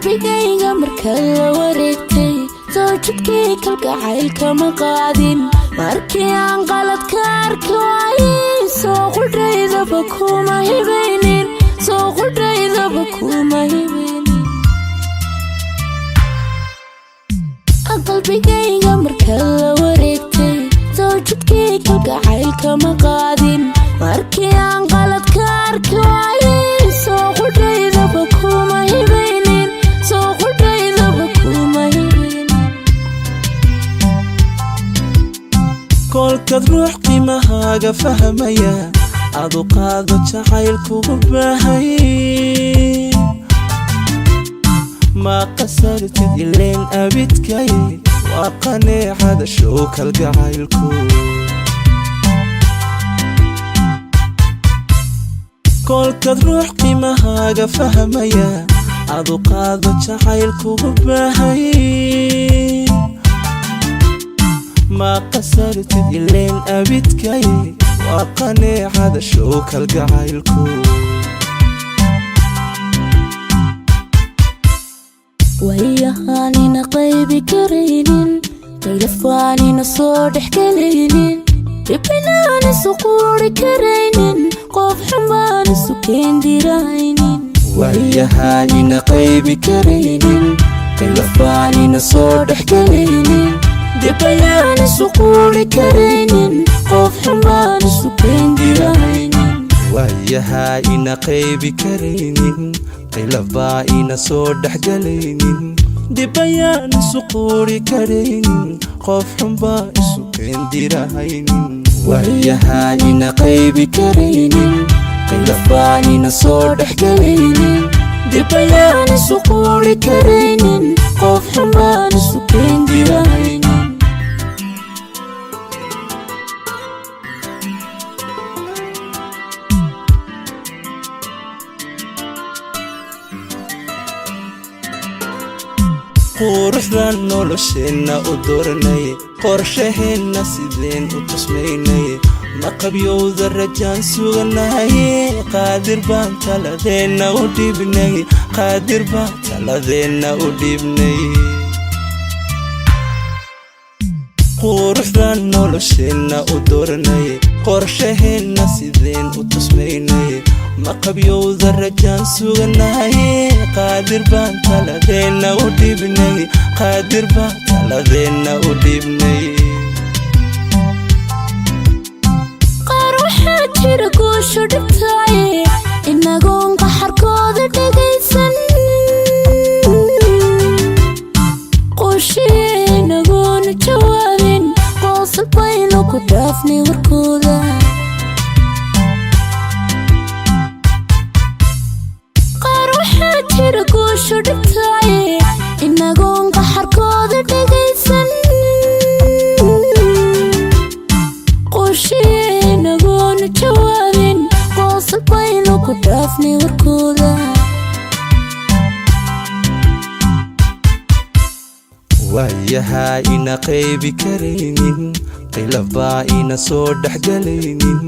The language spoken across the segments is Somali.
qalbigayga marka la wareegtay soo jidkii kalgacaylka ma qaadin markii aan qaladka arki waayey soo qudhaydaba kuma hibaynin soo qudhaydaba kuma hibaynin qalbigayga marka la wareegtay soo jidkii kalgacaylka ma qaadin markii aan qaladka arki waayey soo qudhaydaba kuma hibaynin soo qudhaydaba kuma hibaynin kolkaad ruux qiimahaaga fahmaya adu qaado jacaylkugu baahay ma qasartid ileen abidkay waa qaneecada show kalgacaylku kolkaad ruux qiimahaaga fahmaya adu qaado jacaylkugu baahay ma qasartid ileen abidkay waa qaneecada show kalgacaylku wayahaanina qaybi karaynin qaylafaanina soo dhexgelaynin dhibinaan isu quuri karaynin qof xumaan isu keendiraynin wayahaanina qaybi karaynin qaylafaanina soo dhexgelaynin dhibinaan isu quuri karaynin qof xumaan isu keendiraynin wayahaanina qaybi karaynin qaylafaa ina soo dhexgelaynin dhibayaan isu quuri karaynin qof xunbaa isu keendirahaynin wayahaanina qaybi karaynin qaylafaa ina soo dhexgelaynin dhibayaan isu quuri karaynin qof xunbaan isu keendirahaynin quruxdan nolosheenna u dooranay qorshaheenna sideen u tusmaynay ma qabyowda rajaan suganaye qaadir baan taladeenna u dhibnay qaadir baan taladeenna u dhibnay quruxdan nolosheenna u dooranay qorshaheenna sideen u tusmaynay ma qabyowda rajaan suganaye qaadir baan taladeenna u dhibnay qaadir baan taladeenna u dhibnay qaar waxaa jira guushu dhibtaaye inagoon qaxarkooda dhegaysan qooshiye inagoona jawaabin qoosal baynu ku dhaafnay warkooda guushu dhibtaaye inagoon qaxarkooda dhegaysan qooshiye inagoona jawaabin qoosal baynu ku dhaafnay warkooda wayahaa ina qaybi karaynin qaylafaa ina soo dhexgelaynin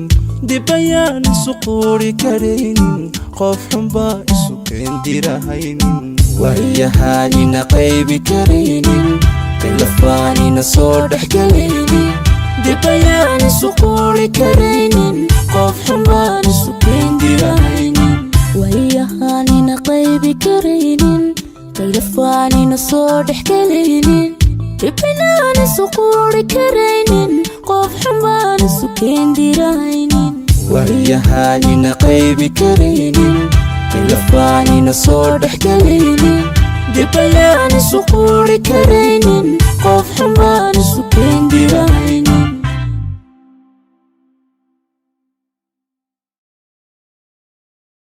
dhibayaan isu quuri karaynin qof xunbaa isu keendirahaynin wayahaa ina qaybi karaynin qaylafaa ina soo dhexgelaynin dhibayaan isu quuri karaynin qof xunbaan isu keendirahaynin wayahaanina qaybi karaynin qaylafaan ina soo dhexgelaynin dhibinaan isu quuri karaynin qof xumaan isu keendirahaynin wayahaa ina qaybi karaynin qaylafaa ina soo dhexgelaynin dhibayaan isu quuri karaynin qof xumaan isu keendirahaynin